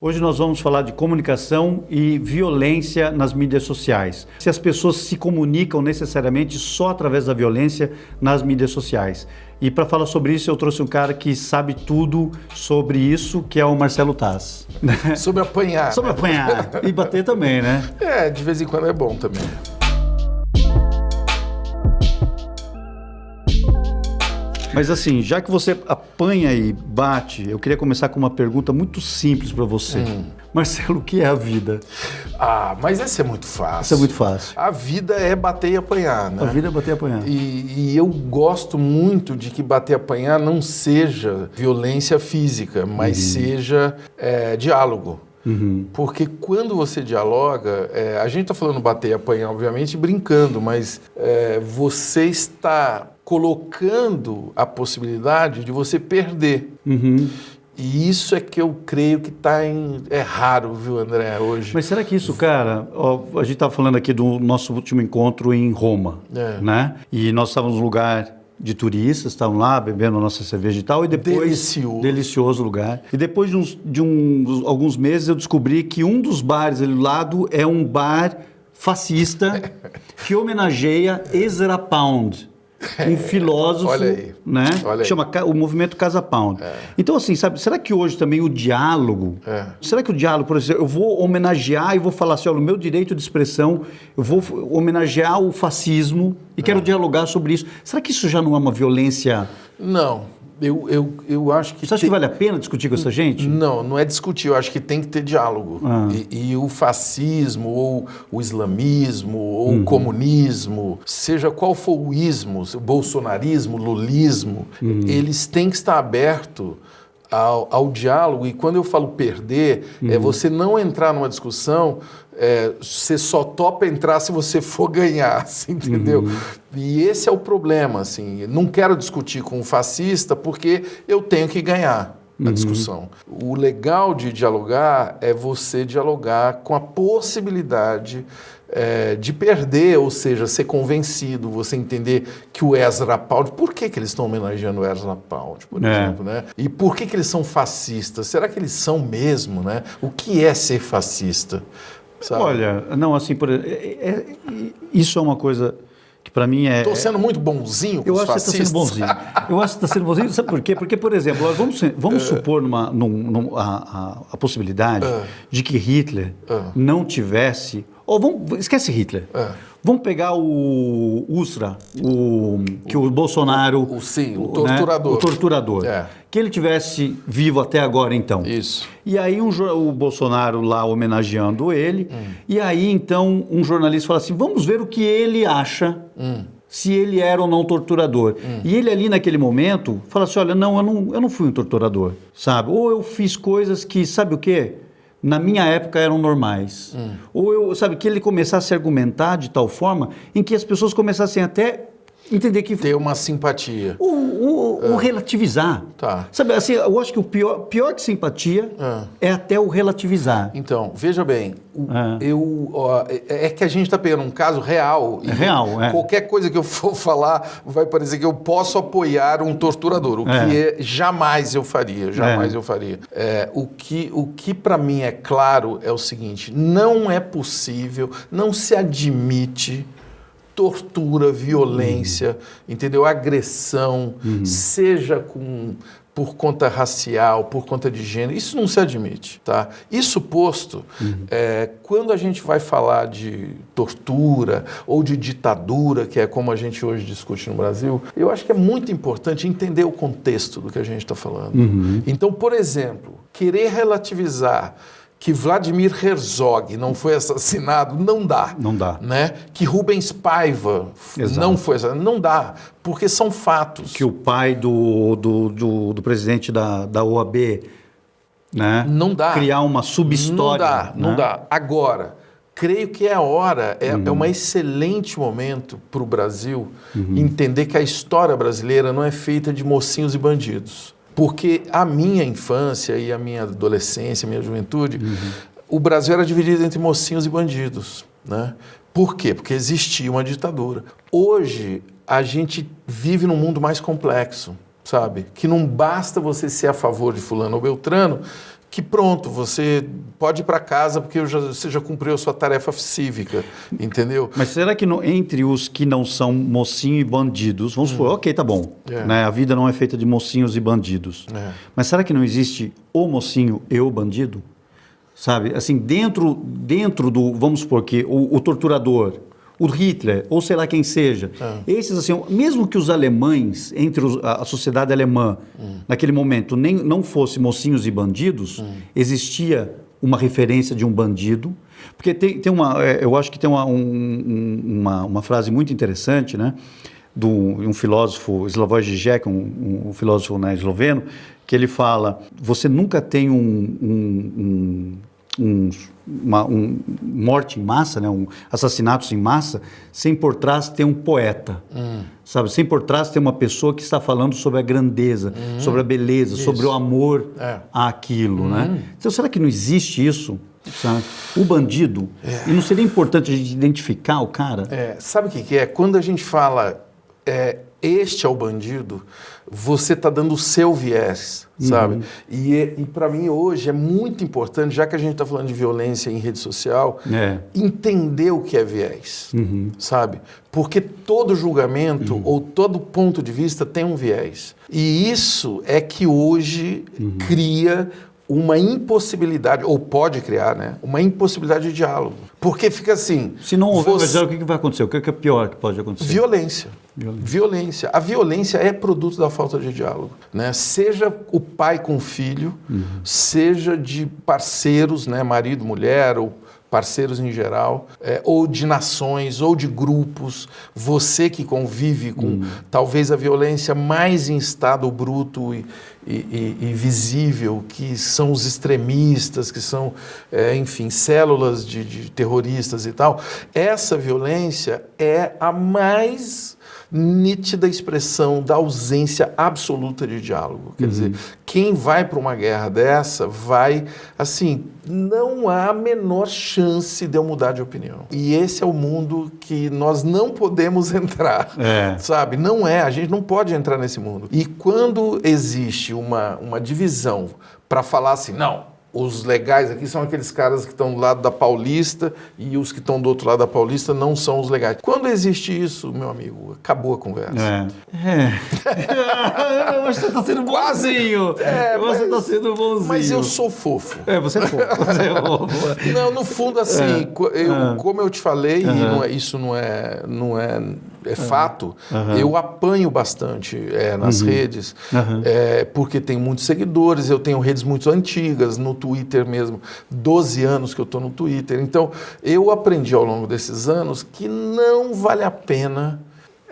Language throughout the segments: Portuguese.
Hoje nós vamos falar de comunicação e violência nas mídias sociais. Se as pessoas se comunicam necessariamente só através da violência nas mídias sociais. E para falar sobre isso eu trouxe um cara que sabe tudo sobre isso, que é o Marcelo Taz. Sobre apanhar. Sobre apanhar. E bater também, né? De vez em quando é bom também. Mas assim, já que você apanha e bate, eu queria começar com uma pergunta muito simples para você. Marcelo, o que é a vida? Mas essa é muito fácil. Isso é muito fácil. A vida é bater e apanhar, né? A vida é bater e apanhar. E eu gosto muito de que bater e apanhar não seja violência física, mas seja diálogo. Porque quando você dialoga, a gente está falando bater e apanhar, obviamente, brincando, mas você está colocando a possibilidade de você perder. E isso é que eu creio que é raro, viu, André, hoje. Mas será que isso, cara, a gente estava falando aqui do nosso último encontro em Roma, né? E nós estávamos num lugar de turistas, estavam lá bebendo a nossa cerveja e tal, e depois... Delicioso lugar. E depois de alguns meses eu descobri que um dos bares ali do lado é um bar fascista que homenageia Ezra Pound. Um filósofo, Olha aí. Né? Olha aí. Chama o movimento Casa Pound. Então, assim, sabe, será que hoje também o diálogo, será que o diálogo, por exemplo, eu vou homenagear e vou falar assim, olha, o meu direito de expressão, eu vou homenagear o fascismo e quero dialogar sobre isso. Será que isso já não é uma violência? Não. Eu acho que... Você acha que vale a pena discutir com essa gente? Não é discutir. Eu acho que tem que ter diálogo. E o fascismo, ou o islamismo, ou o comunismo, seja qual for o ismo, o bolsonarismo, o lulismo, eles têm que estar abertos ao diálogo. E quando eu falo perder, é você não entrar numa discussão... você só topa entrar se você for ganhar, assim, entendeu? E esse é o problema, assim. Não quero discutir com um fascista porque eu tenho que ganhar na discussão. O legal de dialogar é você dialogar com a possibilidade de perder, ou seja, ser convencido, você entender que o Ezra Pound, por que eles estão homenageando o Ezra Pound, por exemplo, né? E por que eles são fascistas? Será que eles são mesmo, né? O que é ser fascista? Sabe? Olha, não, assim, isso é uma coisa que para mim é... Estou sendo muito bonzinho com os fascistas. Eu acho que você está sendo bonzinho. Eu acho que está sendo bonzinho, sabe por quê? Porque, por exemplo, vamos supor a possibilidade de que Hitler não tivesse... esquece Hitler. Vamos pegar o Ustra, que o Bolsonaro... o torturador. Né? O torturador. Que ele tivesse vivo até agora, então. Isso. E aí o Bolsonaro lá homenageando ele, e aí então um jornalista fala assim, vamos ver o que ele acha, se ele era ou não torturador. E ele ali naquele momento fala assim, olha, não, eu não fui um torturador, sabe? Ou eu fiz coisas que, sabe o quê? Na minha época eram normais. Ou que ele começasse a argumentar de tal forma em que as pessoas começassem até entender que... Ter uma simpatia. O relativizar. Tá. Sabe, assim, eu acho que o pior que simpatia é até o relativizar. Então, veja bem, é que a gente está pegando um caso real. É real, Qualquer coisa que eu for falar vai parecer que eu posso apoiar um torturador, o que jamais eu faria, eu faria. O que para mim é claro é o seguinte, não é possível, não se admite tortura, violência, entendeu? Agressão, seja por conta racial, por conta de gênero, isso não se admite, tá? Isso posto, quando a gente vai falar de tortura ou de ditadura, que é como a gente hoje discute no Brasil, eu acho que é muito importante entender o contexto do que a gente está falando. Então, por exemplo, querer relativizar que Vladimir Herzog não foi assassinado, não dá. Não dá. Né? Que Rubens Paiva não foi assassinado, não dá, porque são fatos. Que o pai do presidente da OAB, né? Não dá. Criar uma subhistória. Não dá. Agora, creio que é a hora, é um excelente momento para o Brasil entender que a história brasileira não é feita de mocinhos e bandidos. Porque a minha infância e a minha adolescência, a minha juventude, o Brasil era dividido entre mocinhos e bandidos, né? Por quê? Porque existia uma ditadura. Hoje, a gente vive num mundo mais complexo, sabe? Que não basta você ser a favor de fulano ou beltrano, que pronto, você pode ir para casa porque você já cumpriu a sua tarefa cívica, entendeu? Mas será que entre os que não são mocinho e bandidos, vamos supor, ok, tá bom, né? A vida não é feita de mocinhos e bandidos. Mas será que não existe o mocinho e o bandido? Sabe, assim, dentro do, vamos supor que o torturador, o Hitler, ou sei lá quem seja, esses assim, mesmo que os alemães, entre a sociedade alemã, naquele momento, não fossem mocinhos e bandidos, existia uma referência de um bandido, porque tem eu acho que tem uma frase muito interessante, né, de um filósofo, Slavoj Žižek, um filósofo, né, esloveno, que ele fala, você nunca tem morte em massa, né, assassinatos em massa, sem por trás ter um poeta, sabe? Sem por trás ter uma pessoa que está falando sobre a grandeza, sobre a beleza, sobre o amor àquilo, né? Então, será que não existe isso? Sabe? O bandido, e não seria importante a gente identificar o cara? Sabe o que é? Quando a gente fala este é o bandido, você está dando o seu viés, sabe? E para mim hoje é muito importante, já que a gente está falando de violência em rede social, entender o que é viés, sabe? Porque todo julgamento ou todo ponto de vista tem um viés. E isso é que hoje cria uma impossibilidade, ou pode criar, né? Uma impossibilidade de diálogo. Porque fica assim... Se não houver diálogo, o que vai acontecer? O que é pior que pode acontecer? Violência. A violência é produto da falta de diálogo, né? Seja o pai com o filho, seja de parceiros, né? Marido, mulher, ou parceiros em geral, ou de nações, ou de grupos, você que convive com talvez a violência mais em estado bruto e visível, que são os extremistas, que são, enfim, células de terroristas e tal, essa violência é a mais nítida expressão da ausência absoluta de diálogo. Quer dizer, quem vai para uma guerra dessa vai, assim, não há a menor chance de eu mudar de opinião. E esse é o mundo que nós não podemos entrar, sabe? Não a gente não pode entrar nesse mundo. E quando existe uma divisão para falar assim, não, os legais aqui são aqueles caras que estão do lado da Paulista e os que estão do outro lado da Paulista não são os legais. Quando existe isso, meu amigo, acabou a conversa. Você está sendo bonzinho. Você está sendo bonzinho. Mas eu sou fofo. Você é fofo. Não, no fundo, assim, como eu te falei, e isso não é fato, eu apanho bastante nas redes, porque tenho muitos seguidores, eu tenho redes muito antigas, no Twitter mesmo, 12 anos que eu estou no Twitter. Então, eu aprendi ao longo desses anos que não vale a pena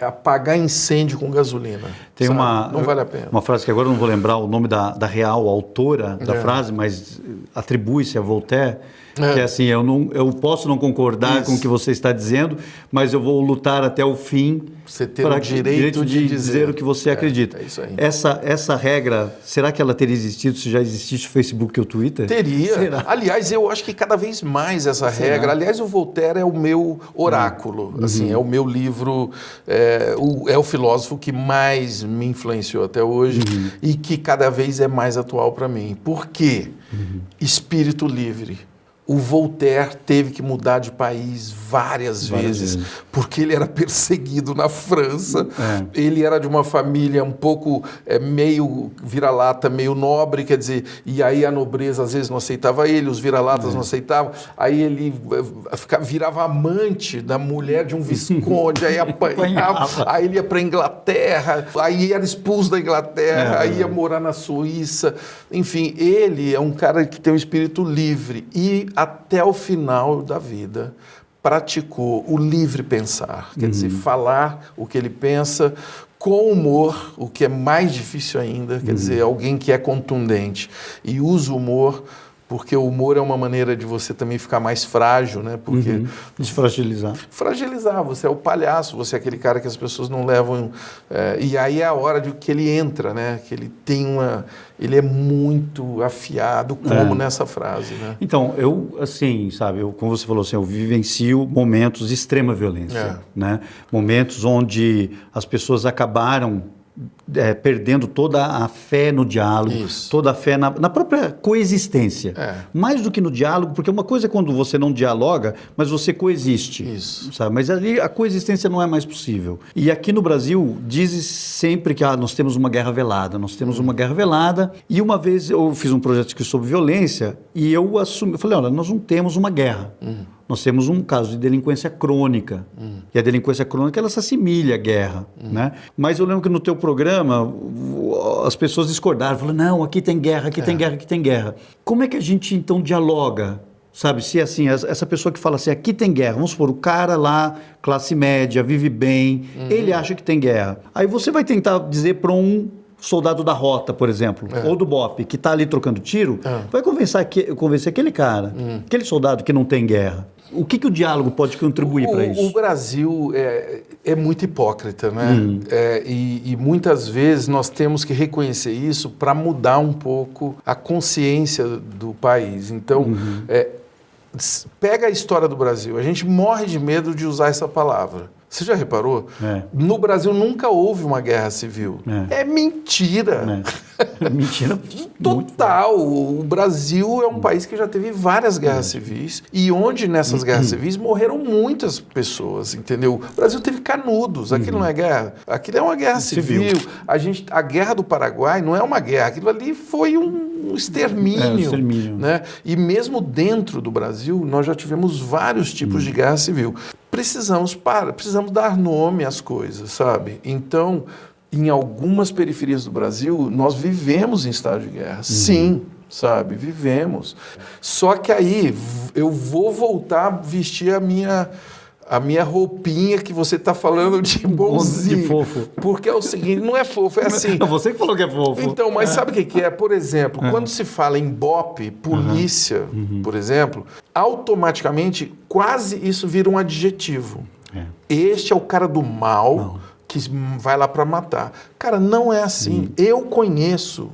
apagar incêndio com gasolina. Tem não vale a pena. Uma frase que agora eu não vou lembrar o nome da real autora da frase, mas atribui-se a Voltaire, que é assim, eu posso não concordar com o que você está dizendo, mas eu vou lutar até o fim. Você ter o direito de dizer o que você acredita. É isso aí. Essa regra, será que ela teria existido se já existisse o Facebook e o Twitter? Teria. Será? Aliás, eu acho que cada vez mais essa regra. Aliás, o Voltaire é o meu oráculo. Assim, é o meu livro, é o filósofo que mais me influenciou até hoje e que cada vez é mais atual para mim. Por quê? Espírito livre. O Voltaire teve que mudar de país várias vezes, porque ele era perseguido na França. Ele era de uma família um pouco meio vira-lata, meio nobre, quer dizer, e aí a nobreza às vezes não aceitava ele, os vira-latas não aceitavam. Aí ele virava amante da mulher de um visconde, aí apanhava, aí ele ia para a Inglaterra, aí era expulso da Inglaterra, aí ia morar na Suíça. Enfim, ele é um cara que tem um espírito livre e até o final da vida praticou o livre pensar, quer dizer, falar o que ele pensa com humor, o que é mais difícil ainda, quer dizer, alguém que é contundente e usa o humor, porque o humor é uma maneira de você também ficar mais frágil, né? Porque desfragilizar. Fragilizar, você é o palhaço, você é aquele cara que as pessoas não levam... e aí é a hora de que ele entra, né? Que ele tem ele é muito afiado, como nessa frase, né? Então, assim, sabe, como você falou assim, eu vivencio momentos de extrema violência, né? Momentos onde as pessoas acabaram perdendo toda a fé no diálogo, toda a fé na própria coexistência. Mais do que no diálogo, porque uma coisa é quando você não dialoga, mas você coexiste. Sabe? Mas ali a coexistência não é mais possível. E aqui no Brasil, dizem sempre que nós temos uma guerra velada, e uma vez eu fiz um projeto sobre violência e eu falei, olha, nós não temos uma guerra. Nós temos um caso de delinquência crônica. E a delinquência crônica, ela se assemelha à guerra. Né? Mas eu lembro que no teu programa, as pessoas discordaram. Falaram, não, aqui tem guerra, aqui tem guerra, aqui tem guerra. Como é que a gente, então, dialoga? Sabe, se assim, essa pessoa que fala assim, aqui tem guerra, vamos supor, o cara lá, classe média, vive bem, ele acha que tem guerra. Aí você vai tentar dizer para um soldado da rota, por exemplo, ou do BOPE, que está ali trocando tiro, vai convencer aquele cara, aquele soldado que não tem guerra. O que o diálogo pode contribuir para isso? O Brasil é muito hipócrita, né? E muitas vezes nós temos que reconhecer isso para mudar um pouco a consciência do país. Então, pega a história do Brasil. A gente morre de medo de usar essa palavra. Você já reparou? No Brasil nunca houve uma guerra civil. É mentira. Mentira total. O Brasil é um país que já teve várias guerras civis e onde nessas guerras civis morreram muitas pessoas, entendeu? O Brasil teve Canudos. Aquilo não é guerra. Aquilo é uma guerra civil. A guerra do Paraguai não é uma guerra. Aquilo ali foi um extermínio. Né? E mesmo dentro do Brasil, nós já tivemos vários tipos de guerra civil. Precisamos dar nome às coisas, sabe? Então, em algumas periferias do Brasil, nós vivemos em estado de guerra. Sim, sabe? Vivemos. Só que aí eu vou voltar a vestir a minha roupinha que você está falando de bonzinho. De fofo. Porque é o seguinte, não é fofo, é assim. Não, você que falou que é fofo. Então, mas sabe o que é? Por exemplo, quando se fala em BOPE, polícia, por exemplo, automaticamente quase isso vira um adjetivo. Este é o cara do mal que vai lá para matar. Cara, não é assim. Eu conheço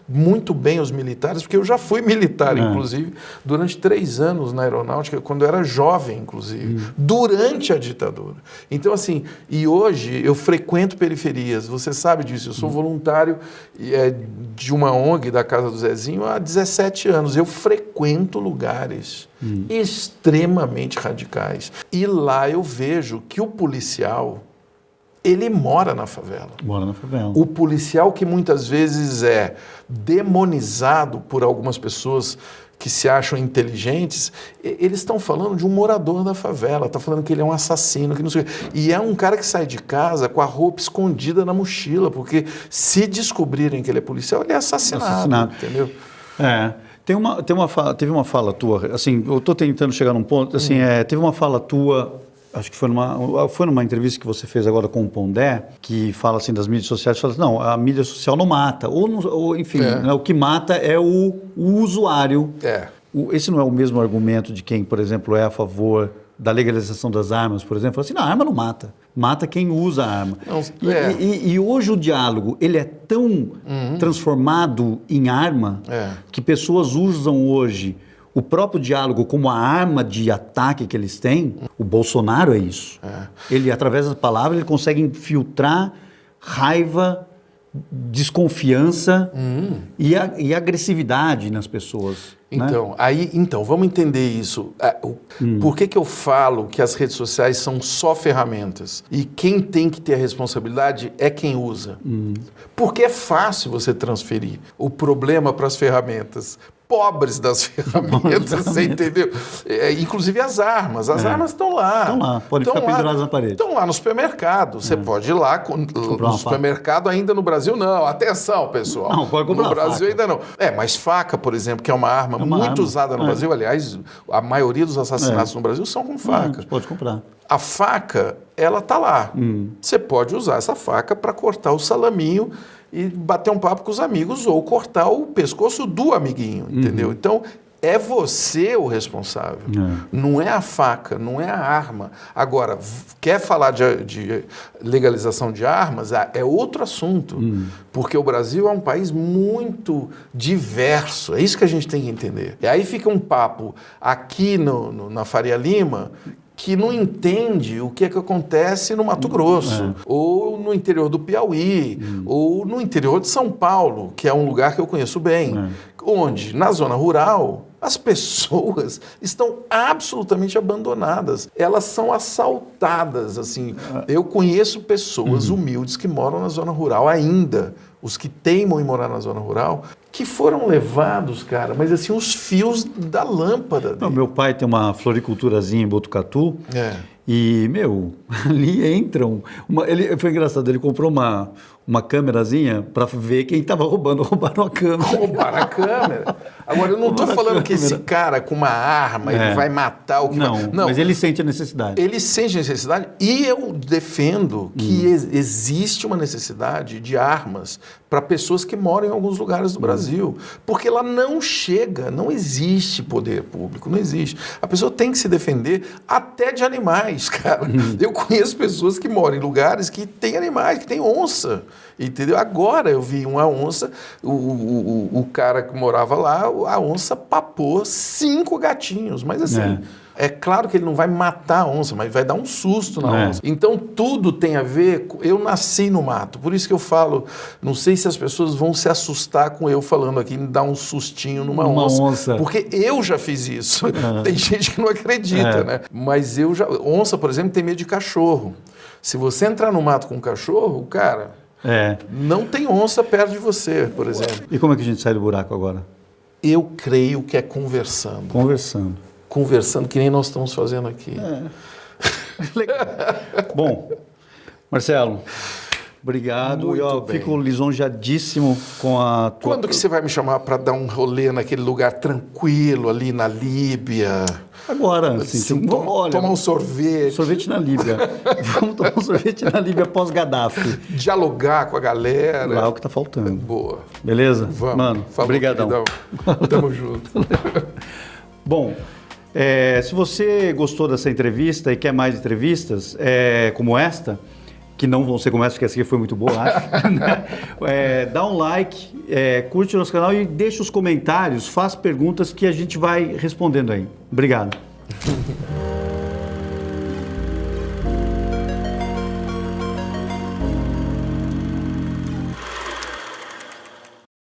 muito bem os militares, porque eu já fui militar, inclusive, durante 3 anos na aeronáutica, quando eu era jovem, inclusive, durante a ditadura. Então, assim, e hoje eu frequento periferias, você sabe disso, eu sou voluntário de uma ONG da Casa do Zezinho há 17 anos. Eu frequento lugares extremamente radicais. E lá eu vejo que o policial, ele mora na favela. O policial que muitas vezes é demonizado por algumas pessoas que se acham inteligentes, eles estão falando de um morador da favela, estão falando que ele é um assassino, que não sei o quê. E é um cara que sai de casa com a roupa escondida na mochila, porque se descobrirem que ele é policial, ele é assassinado. Entendeu? Teve uma fala tua, assim, eu estou tentando chegar num ponto, assim, teve uma fala tua, acho que foi numa entrevista que você fez agora com o Pondé, que fala assim das mídias sociais, fala assim, não, a mídia social não mata, enfim, né, o que mata é o usuário. Esse não é o mesmo argumento de quem, por exemplo, é a favor da legalização das armas, por exemplo, fala assim, não, a arma não mata, mata quem usa a arma. E hoje o diálogo, ele é tão transformado em arma, que pessoas usam hoje o próprio diálogo como a arma de ataque que eles têm. O Bolsonaro é isso. Ele, através das palavras, ele consegue infiltrar raiva, desconfiança e agressividade nas pessoas. Então, né? Vamos entender isso. Por que eu falo que as redes sociais são só ferramentas? E quem tem que ter a responsabilidade é quem usa. Porque é fácil você transferir o problema para as ferramentas pobres das ferramentas, você entendeu? Inclusive as armas. As armas estão lá. Estão lá, podem ficar penduradas na parede. Estão lá no supermercado. Você pode ir lá no supermercado, ainda no Brasil não. Atenção, pessoal. Não, pode comprar no Brasil faca. Ainda não. Mas faca, por exemplo, que é uma arma muito usada no Brasil, aliás, a maioria dos assassinatos no Brasil são com faca. Você pode comprar. A faca, ela está lá. Você pode usar essa faca para cortar o salaminho e bater um papo com os amigos ou cortar o pescoço do amiguinho, entendeu? Então, é você o responsável. Não é a faca, não é a arma. Agora, quer falar de legalização de armas? É outro assunto. Porque o Brasil é um país muito diverso. É isso que a gente tem que entender. E aí fica um papo aqui na Faria Lima que não entende o que é que acontece no Mato Grosso, ou no interior do Piauí, ou no interior de São Paulo, que é um lugar que eu conheço bem, onde, na zona rural, as pessoas estão absolutamente abandonadas. Elas são assaltadas, assim. Eu conheço pessoas humildes que moram na zona rural ainda, os que teimam em morar na zona rural, que foram levados, cara, mas assim, os fios da lâmpada. Não, meu pai tem uma floriculturazinha em Botucatu. E, ali entram... foi engraçado, ele comprou uma câmerazinha para ver quem estava roubando. Roubaram a câmera. Roubaram a câmera. Agora, eu não estou falando que esse cara com uma arma ele vai matar o que vai... Não, mas ele sente a necessidade. Ele sente a necessidade e eu defendo que existe uma necessidade de armas para pessoas que moram em alguns lugares do Brasil. Porque lá não chega, não existe poder público, não existe. A pessoa tem que se defender até de animais, cara. Eu conheço pessoas que moram em lugares que tem animais, que tem onça. Entendeu? Agora eu vi uma onça, o cara que morava lá, a onça papou 5 gatinhos, mas assim, é claro que ele não vai matar a onça, mas vai dar um susto na onça. Então tudo tem a ver, eu nasci no mato, por isso que eu falo, não sei se as pessoas vão se assustar com eu falando aqui, me dar um sustinho numa onça, porque eu já fiz isso, tem gente que não acredita, né? Mas onça, por exemplo, tem medo de cachorro. Se você entrar no mato com um cachorro, cara... não tem onça perto de você, por exemplo. E como é que a gente sai do buraco agora? Eu creio que é conversando. Conversando, que nem nós estamos fazendo aqui. Legal. Bom, Marcelo, obrigado. Eu fico lisonjeadíssimo com a tua... Quando que você vai me chamar para dar um rolê naquele lugar tranquilo ali na Líbia? Agora, assim, tomar um sorvete. Sorvete na Líbia. Vamos tomar um sorvete na Líbia pós-Gaddafi. Dialogar com a galera. Lá é o que tá faltando. Boa. Beleza? Vamos. Mano, obrigadão. Tamo junto. Bom, se você gostou dessa entrevista e quer mais entrevistas como esta, que não vão ser como essa, porque essa aqui foi muito boa, acho. Dá um like, curte o nosso canal e deixa os comentários, faz perguntas que a gente vai respondendo aí. Obrigado.